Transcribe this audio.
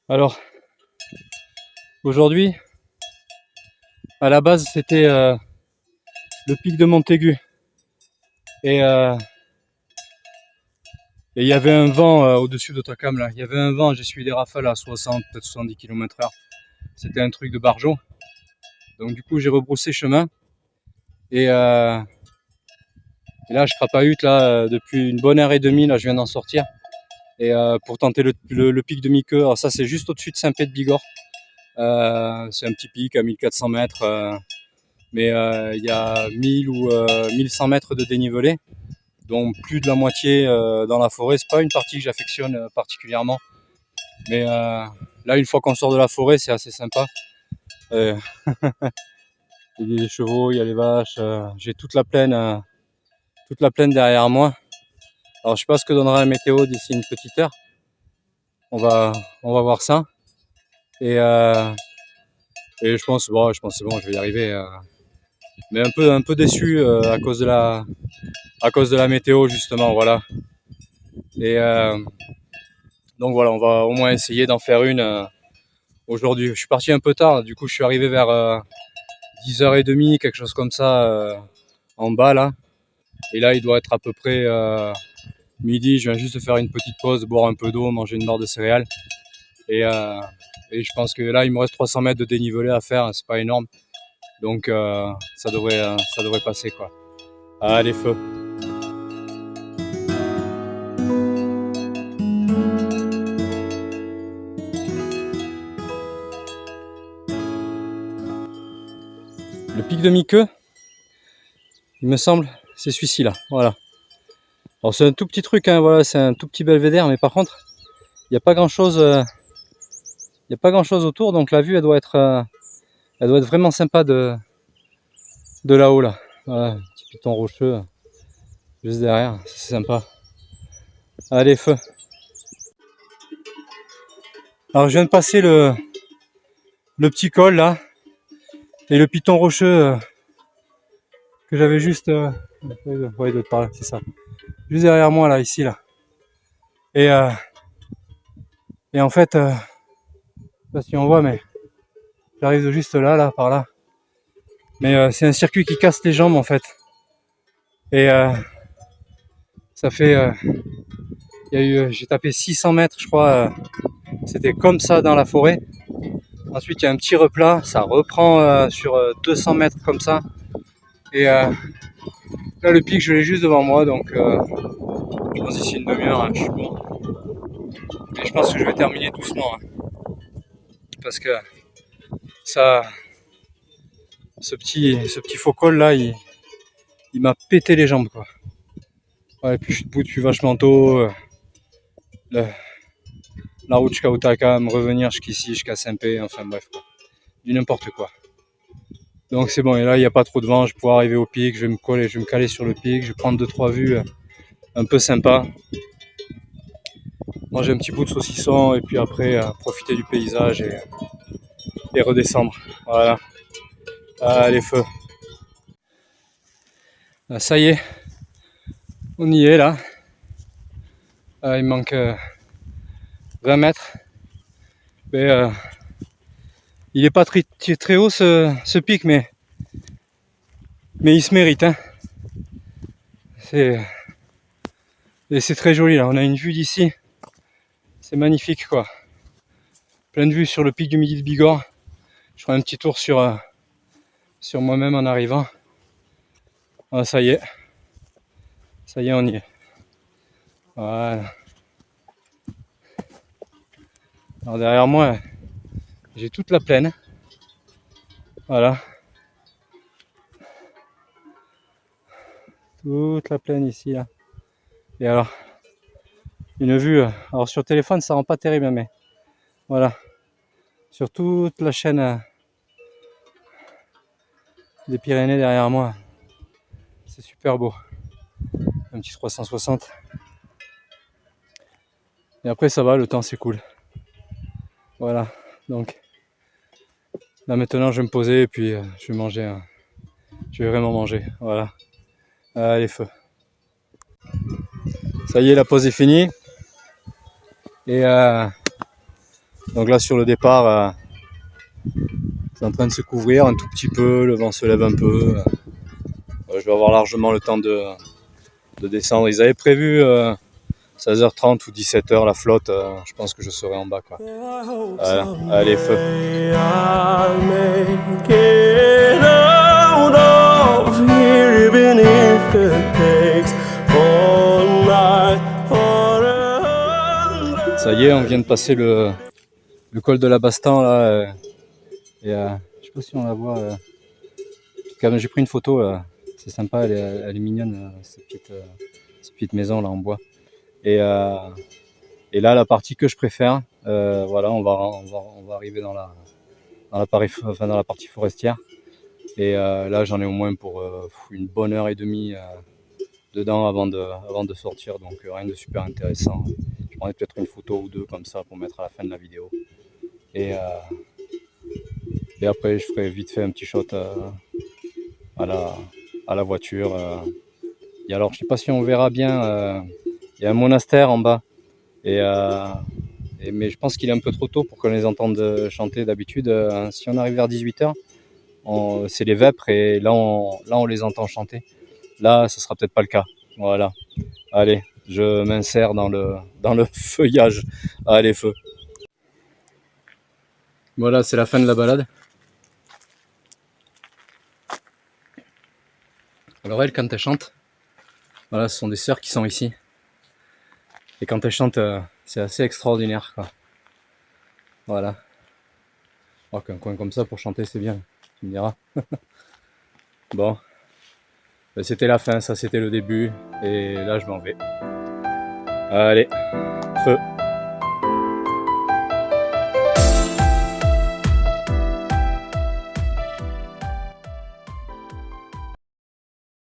Alors, aujourd'hui, à la base, c'était le pic de Montaigu. Et il y avait un vent au-dessus d'Otakam, là. Il y avait un vent, j'ai suivi des rafales à 60, peut-être 70 km/h. C'était un truc de barjo. Donc du coup, j'ai rebroussé chemin. Et là, je crapahute, là, depuis une bonne heure et demie, là, je viens d'en sortir. Et pour tenter le pic de Miqueux, alors ça, c'est juste au-dessus de Saint-Pé-de-Bigorre. C'est un petit pic à 1400 mètres. Mais il y a 1000 ou 1100 mètres de dénivelé, dont plus de la moitié dans la forêt. C'est pas une partie que j'affectionne particulièrement, mais là, une fois qu'on sort de la forêt, c'est assez sympa. Il y a les chevaux, il y a les vaches, j'ai toute la plaine derrière moi. Alors je sais pas ce que donnera la météo d'ici une petite heure. On va voir ça. Et je pense c'est bon, je vais y arriver. Mais un peu déçu à cause de la météo, justement, voilà. Et donc voilà, on va au moins essayer d'en faire une aujourd'hui. Je suis parti un peu tard, du coup je suis arrivé vers 10h30, quelque chose comme ça, en bas là. Et là il doit être à peu près midi. Je viens juste de faire une petite pause, boire un peu d'eau, manger une barre de céréales. Et je pense que là il me reste 300 mètres de dénivelé à faire, c'est pas énorme. Donc ça devrait passer, quoi. Allez, feu. Le pic de Miqueux, il me semble, c'est celui-ci là, voilà. Alors c'est un tout petit truc, hein, voilà, c'est un tout petit belvédère, mais par contre, il n'y a pas grand chose, autour, donc la vue elle doit être vraiment sympa de là-haut là. Voilà, un petit piton rocheux juste derrière, c'est sympa. Allez, feu. Alors je viens de passer le petit col là, et le piton rocheux que j'avais juste, ouais, d'autre part là, c'est ça, juste derrière moi là, ici là. Et en fait, je sais pas si on voit, mais j'arrive juste là, par là. Mais c'est un circuit qui casse les jambes en fait. Et ça fait, j'ai tapé 600 mètres, je crois. C'était comme ça dans la forêt. Ensuite, il y a un petit replat, ça reprend sur 200 mètres comme ça. Et là, le pic, je l'ai juste devant moi, donc je pense d'ici une demi-heure, hein, je suis bon. Et je pense que je vais terminer doucement, hein, parce que ça, ce petit faux col là, il m'a pété les jambes, quoi. Ouais, puis je suis debout depuis vachement tôt. La route jusqu'à Otakam, revenir jusqu'ici, jusqu'à Saint-Pé, enfin bref, quoi. Du n'importe quoi. Donc c'est bon, et là il n'y a pas trop de vent, je vais pouvoir arriver au pic, je vais me caler sur le pic, je vais prendre 2-3 vues un peu sympa, manger un petit bout de saucisson et puis après profiter du paysage et redescendre. Voilà. Allez, feu. Ça y est, on y est là. Il manque 20 mètres. Mais, il n'est pas très haut ce pic, mais il se mérite, hein. Et c'est très joli là, on a une vue d'ici, c'est magnifique, quoi. Plein de vues sur le pic du Midi de Bigorre. Je ferai un petit tour sur moi-même en arrivant. Ah, ça y est, on y est. Voilà. Alors derrière moi, j'ai toute la plaine. Voilà. Toute la plaine ici là. Et alors, une vue. Alors sur téléphone, ça rend pas terrible, mais voilà. Sur toute la chaîne des Pyrénées derrière moi, c'est super beau. Un petit 360. Et après ça va, le temps c'est cool. Voilà. Donc là maintenant je vais me poser et puis je vais manger. Je vais vraiment manger. Voilà. Allez, feu. Ça y est, la pause est finie. Et Donc là sur le départ, c'est en train de se couvrir un tout petit peu, le vent se lève un peu. Je vais avoir largement le temps de descendre. Ils avaient prévu 16h30 ou 17h la flotte, je pense que je serai en bas quoi. Voilà, allez feu. Ça y est, on vient de passer le col de la Bastan là, et je sais pas si on la voit. Quand même, j'ai pris une photo, c'est sympa, elle est mignonne, cette petite maison là en bois. Et là, la partie que je préfère, voilà, on va arriver dans la partie forestière. Et là, j'en ai au moins pour une bonne heure et demie dedans avant de sortir, donc rien de super intéressant. Je prendrai peut-être une photo ou deux comme ça pour mettre à la fin de la vidéo. Et après, je ferai vite fait un petit shot à la voiture. Et alors, je sais pas si on verra bien, il y a un monastère en bas. Mais je pense qu'il est un peu trop tôt pour qu'on les entende chanter. D'habitude, si on arrive vers 18h, c'est les vêpres et là on les entend chanter. Là, ce sera peut-être pas le cas. Voilà. Allez, je m'insère dans le feuillage. Allez, feu. Voilà, c'est la fin de la balade. Alors elle, quand elle chante, voilà, ce sont des sœurs qui sont ici. Et quand elle chante, c'est assez extraordinaire, quoi. Voilà. Alors qu'un coin comme ça pour chanter, c'est bien, tu me diras. Bon, ben, c'était la fin, ça c'était le début. Et là, je m'en vais. Allez, feu.